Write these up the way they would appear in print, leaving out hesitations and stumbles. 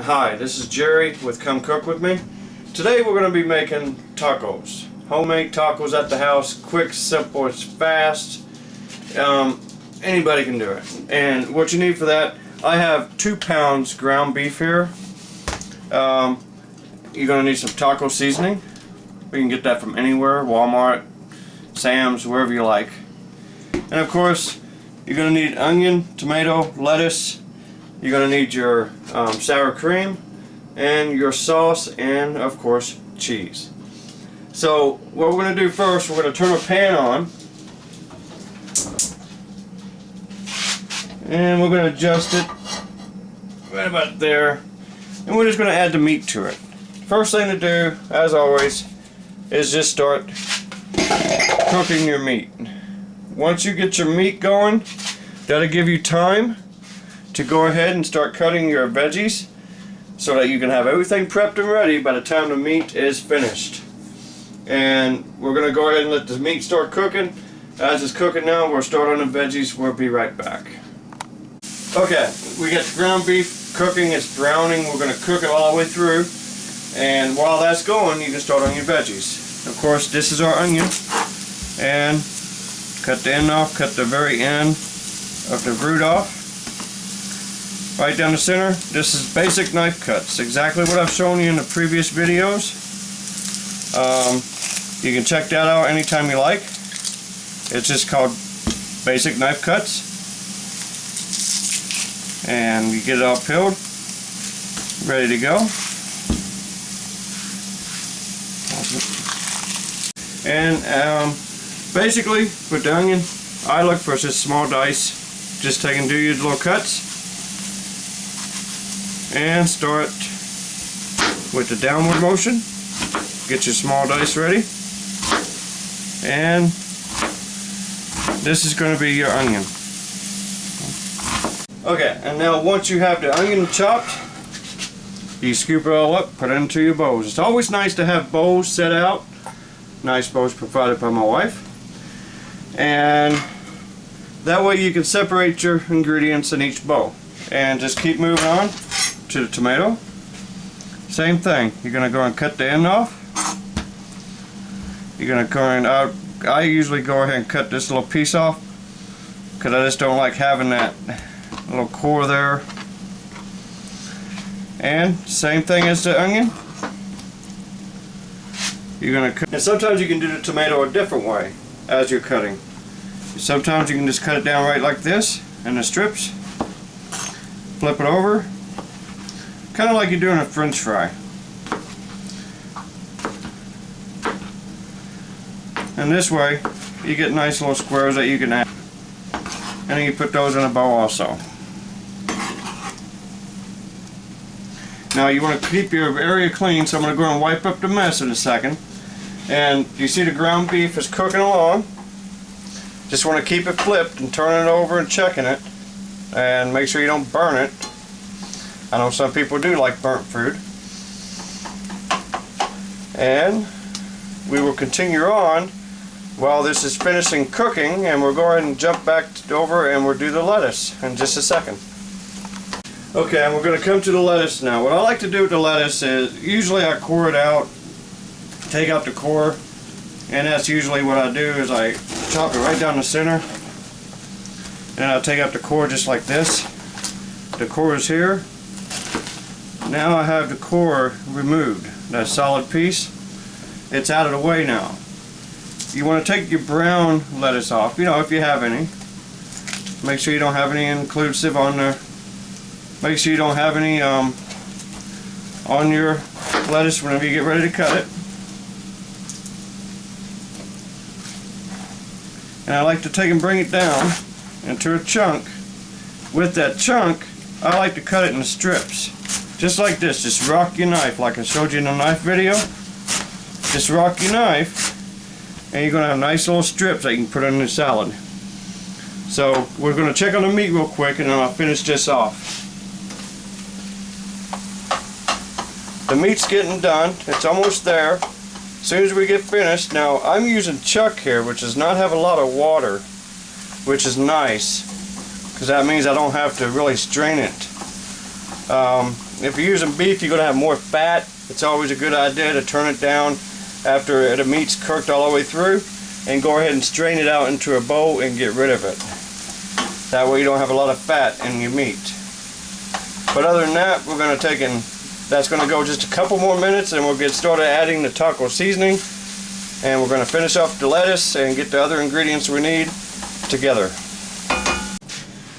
Hi, this is Jerry with Come Cook With Me. Today we're going to be making tacos. Homemade tacos at the house. Quick, simple, it's fast. Anybody can do it. And what you need for that, I have 2 pounds ground beef here. You're going to need some taco seasoning. You can get that from anywhere, Walmart, Sam's, wherever you like. And of course, you're going to need onion, tomato, lettuce. You're going to need your sour cream and your sauce and of course cheese. So what we're going to do first, we're going to turn a pan on and we're going to adjust it right about there, and we're just going to add the meat to it. First thing to do, as always, is just start cooking your meat. Once you get your meat going, that'll give you time to go ahead and start cutting your veggies so that you can have everything prepped and ready by the time the meat is finished. And we're going to go ahead and let the meat start cooking. As it's cooking now, we'll start on the veggies. We'll be right back. Okay, we got the ground beef cooking. It's browning. We're going to cook it all the way through. And while that's going, you can start on your veggies. Of course, this is our onion. And cut the end off, cut the very end of the root off. Right down the center. This is basic knife cuts. Exactly what I've shown you in the previous videos. You can check that out anytime you like. It's just called basic knife cuts. And you get it all peeled, ready to go. And basically with the onion, I look for just small dice. Just take and do your little cuts. And start with the downward motion. Get your small dice ready. And this is going to be your onion. Okay, and now once you have the onion chopped, you scoop it all up, put it into your bowls. It's always nice to have bowls set out. Nice bowls provided by my wife. And that way you can separate your ingredients in each bowl. And just keep moving on to the tomato. Same thing. You're going to go and cut the end off. You're going to go and I usually go ahead and cut this little piece off because I just don't like having that little core there. And same thing as the onion. You're going to cut. And sometimes you can do the tomato a different way as you're cutting. Sometimes you can just cut it down right like this in the strips. Flip it over. Kind of like you're doing a French fry. And this way you get nice little squares that you can add. And then you put those in a bowl also. Now you want to keep your area clean, so I'm going to go and wipe up the mess in a second. And you see the ground beef is cooking along. Just want to keep it flipped and turning it over and checking it. And make sure you don't burn it. I know some people do like burnt food. And we will continue on while this is finishing cooking, and we'll go ahead and jump back over and we'll do the lettuce in just a second. Okay, and we're going to come to the lettuce now. What I like to do with the lettuce is usually I core it out, take out the core, and that's usually what I do is I chop it right down the center. And I'll take out the core just like this. The core is here. Now I have the core removed. That solid piece. It's out of the way now. You want to take your brown lettuce off, you know, if you have any. Make sure you don't have any inclusive on there. Make sure you don't have any on your lettuce whenever you get ready to cut it. And I like to take and bring it down into a chunk. With that chunk, I like to cut it in strips. Just like this. Just rock your knife like I showed you in the knife video. Just rock your knife and you're going to have nice little strips that you can put in the salad. So we're going to check on the meat real quick and then I'll finish this off. The meat's getting done. It's almost there. As soon as we get finished, now I'm using chuck here, which does not have a lot of water, which is nice because that means I don't have to really strain it. If you're using beef, you're going to have more fat. It's always a good idea to turn it down after the meat's cooked all the way through, and go ahead and strain it out into a bowl and get rid of it. That way you don't have a lot of fat in your meat. But other than that, we're going to take in, that's going to go just a couple more minutes, and we'll get started adding the taco seasoning, and we're going to finish off the lettuce and get the other ingredients we need together.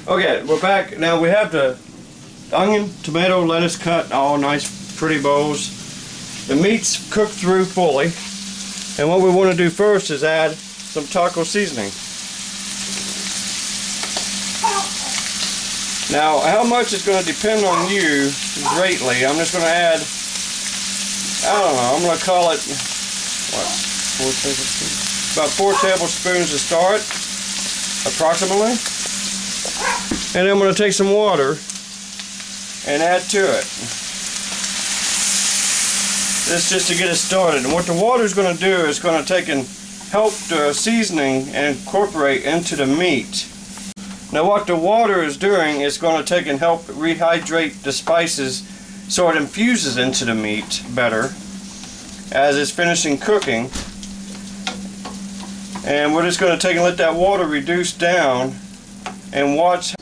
Okay, we're back. Now we have the onion, tomato, lettuce cut, all nice pretty bowls. The meat's cooked through fully, and what we want to do first is add some taco seasoning. Now, how much is going to depend on you greatly. I'm just going to add, I don't know, I'm going to call it, what, 4 tablespoons? About 4 tablespoons to start, approximately. And then I'm going to take some water and add to it. This is just to get it started. And what the water is going to do is going to take and help the seasoning and incorporate into the meat. Now what the water is doing is going to take and help rehydrate the spices so it infuses into the meat better as it's finishing cooking. And we're just going to take and let that water reduce down and watch.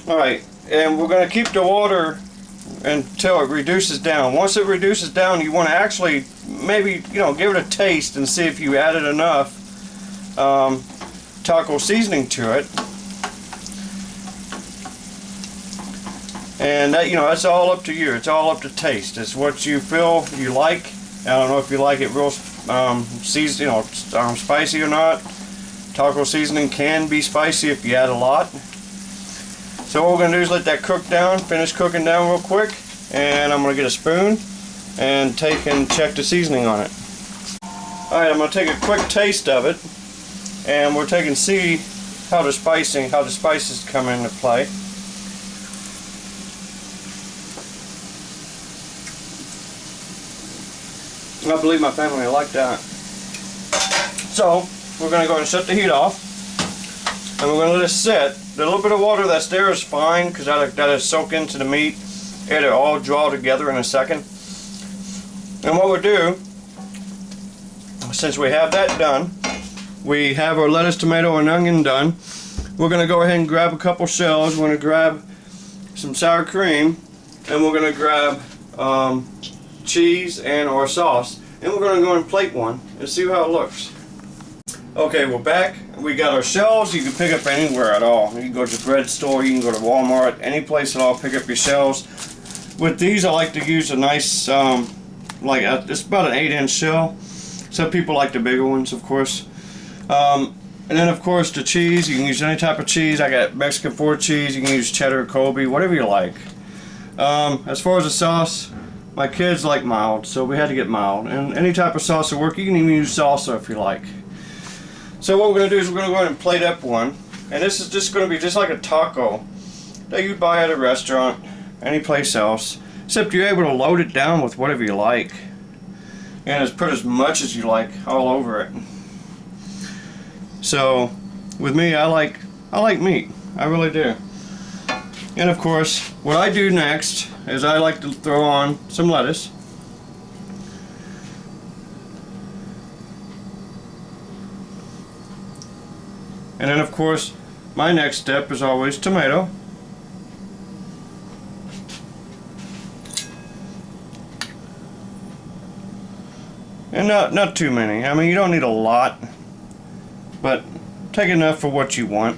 Alright, and we're going to keep the water until it reduces down. Once it reduces down, you want to actually maybe, give it a taste and see if you added enough taco seasoning to it. And that, that's all up to you. It's all up to taste. It's what you feel you like. I don't know if you like it real spicy or not. Taco seasoning can be spicy if you add a lot. So what we're going to do is let that cook down, finish cooking down real quick, and I'm going to get a spoon and take and check the seasoning on it. Alright, I'm going to take a quick taste of it, and we're taking see how the spices come into play. I believe my family will like that. So we're going to go ahead and shut the heat off, and we're going to let it sit. The little bit of water that's there is fine because that'll soak into the meat. It'll all draw together in a second. And what we'll do, since we have that done, we have our lettuce, tomato, and onion done. We're going to go ahead and grab a couple shells. We're going to grab some sour cream, and we're going to grab cheese and our sauce. And we're going to go and plate one and see how it looks. Okay, we're back. We got our shells. You can pick up anywhere at all. You can go to the bread store, you can go to Walmart, any place at all, pick up your shells. With these, I like to use a nice, it's about an 8-inch shell. Some people like the bigger ones, of course. And then, of course, the cheese. You can use any type of cheese. I got Mexican Ford cheese. You can use cheddar, Colby, whatever you like. As far as the sauce, my kids like mild, so we had to get mild. And any type of sauce will work. You can even use salsa if you like. So what we're going to do is we're going to go ahead and plate up one. And this is just going to be just like a taco that you'd buy at a restaurant, any place else. Except you're able to load it down with whatever you like. And just put as much as you like all over it. So with me, I like meat. I really do. And of course, what I do next is I like to throw on some lettuce. And then of course, my next step is always tomato. And not too many. I mean, you don't need a lot, but take enough for what you want.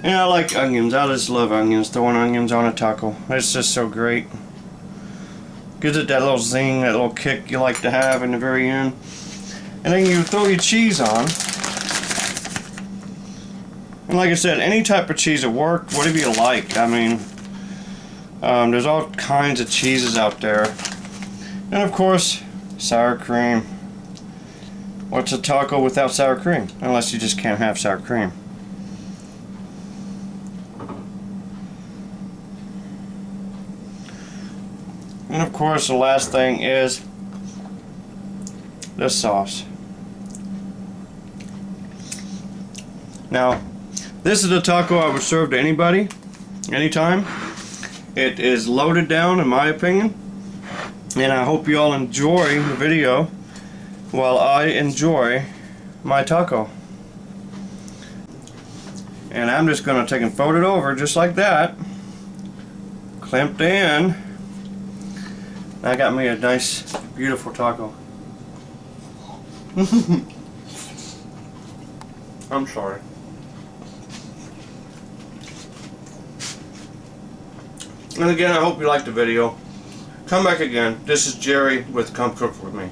And I like onions. I just love onions. Throwing onions on a taco. It's just so great. Gives it that little zing, that little kick you like to have in the very end. And then you throw your cheese on. And like I said, any type of cheese will work, whatever you like. I mean, there's all kinds of cheeses out there. And of course, sour cream. What's a taco without sour cream? Unless you just can't have sour cream. And of course, the last thing is the sauce. Now, this is a taco I would serve to anybody, anytime. It is loaded down, in my opinion, and I hope you all enjoy the video while I enjoy my taco. And I'm just going to take and fold it over just like that, clamped in. I got me a nice, beautiful taco. I'm sorry. And again, I hope you liked the video. Come back again. This is Jerry with Come Cook With Me.